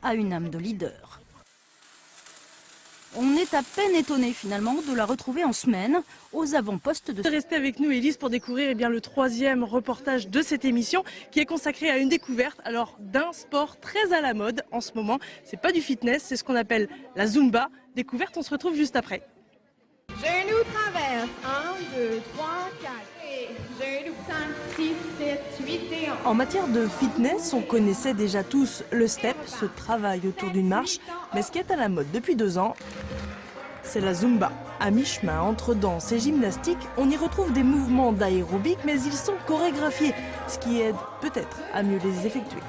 a une âme de leader. On est à peine étonné finalement de la retrouver en semaine aux avant-postes de... Restez avec nous Élise pour découvrir le troisième reportage de cette émission qui est consacré à une découverte d'un sport très à la mode en ce moment. C'est pas du fitness, c'est ce qu'on appelle la Zumba. Découverte, on se retrouve juste après. Genou traverse, 1, 2, 3, 4, et genou 5, 6, 7, 8 et 11. En matière de fitness, on connaissait déjà tous le step, ce travail autour d'une marche. Mais ce qui est à la mode depuis 2 ans, c'est la Zumba. À mi-chemin entre danse et gymnastique, on y retrouve des mouvements d'aérobic, mais ils sont chorégraphiés, ce qui aide peut-être à mieux les effectuer.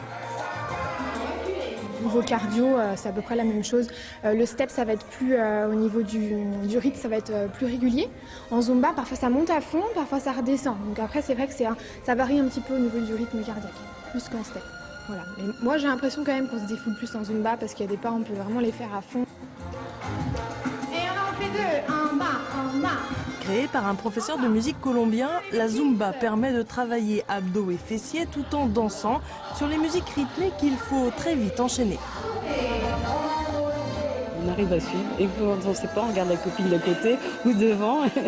Niveau cardio, c'est à peu près la même chose. Le step, ça va être plus au niveau du rythme, ça va être plus régulier. En Zumba, parfois ça monte à fond, parfois ça redescend. Donc après, c'est vrai que ça varie un petit peu au niveau du rythme cardiaque, plus qu'en step. Voilà. Mais moi, j'ai l'impression quand même qu'on se défoule plus en Zumba parce qu'il y a des pas, on peut vraiment les faire à fond. Et on en fait 2, en bas, en bas. Créée par un professeur de musique colombien, la Zumba permet de travailler abdos et fessiers tout en dansant sur les musiques rythmées qu'il faut très vite enchaîner. On arrive à suivre et quand on ne sait pas, on regarde la copine de côté ou devant. C'est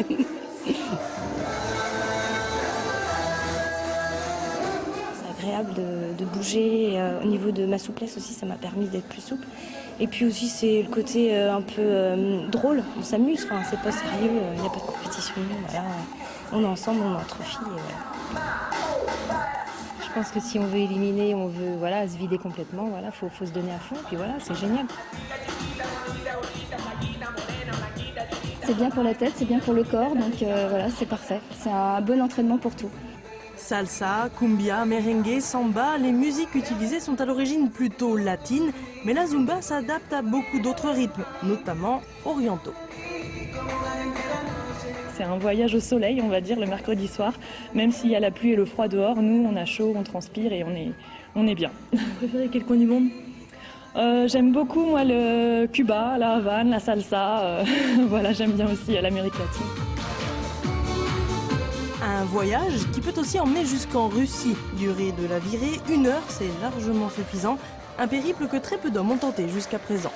agréable de bouger. Au niveau de ma souplesse aussi, ça m'a permis d'être plus souple. Et puis aussi, c'est le côté un peu drôle. On s'amuse, enfin, c'est pas sérieux, il n'y a pas de compétition. Voilà. On est ensemble, on est entre filles. Voilà. Je pense que si on veut éliminer, on veut se vider complètement, faut se donner à fond. Et puis voilà, c'est génial. C'est bien pour la tête, c'est bien pour le corps, donc c'est parfait. C'est un bon entraînement pour tout. Salsa, cumbia, merengue, samba, les musiques utilisées sont à l'origine plutôt latines, mais la Zumba s'adapte à beaucoup d'autres rythmes, notamment orientaux. C'est un voyage au soleil, on va dire, le mercredi soir. Même s'il y a la pluie et le froid dehors, nous, on a chaud, on transpire et on est bien. Vous préférez quel coin du monde ? J'aime beaucoup, moi, le Cuba, la Havane, la salsa. Voilà, j'aime bien aussi l'Amérique latine. Un voyage qui peut aussi emmener jusqu'en Russie. Durée de la virée, 1 heure, c'est largement suffisant. Un périple que très peu d'hommes ont tenté jusqu'à présent.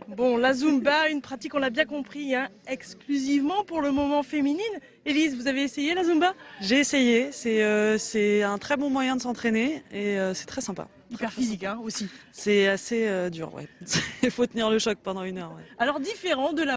Bon, la Zumba, une pratique, on l'a bien compris, exclusivement pour le moment féminine. Élise, vous avez essayé la Zumba ? J'ai essayé, c'est un très bon moyen de s'entraîner et c'est très sympa. Hyper physique aussi. C'est assez dur, ouais. Il faut tenir le choc pendant 1 heure. Ouais. Alors différent de la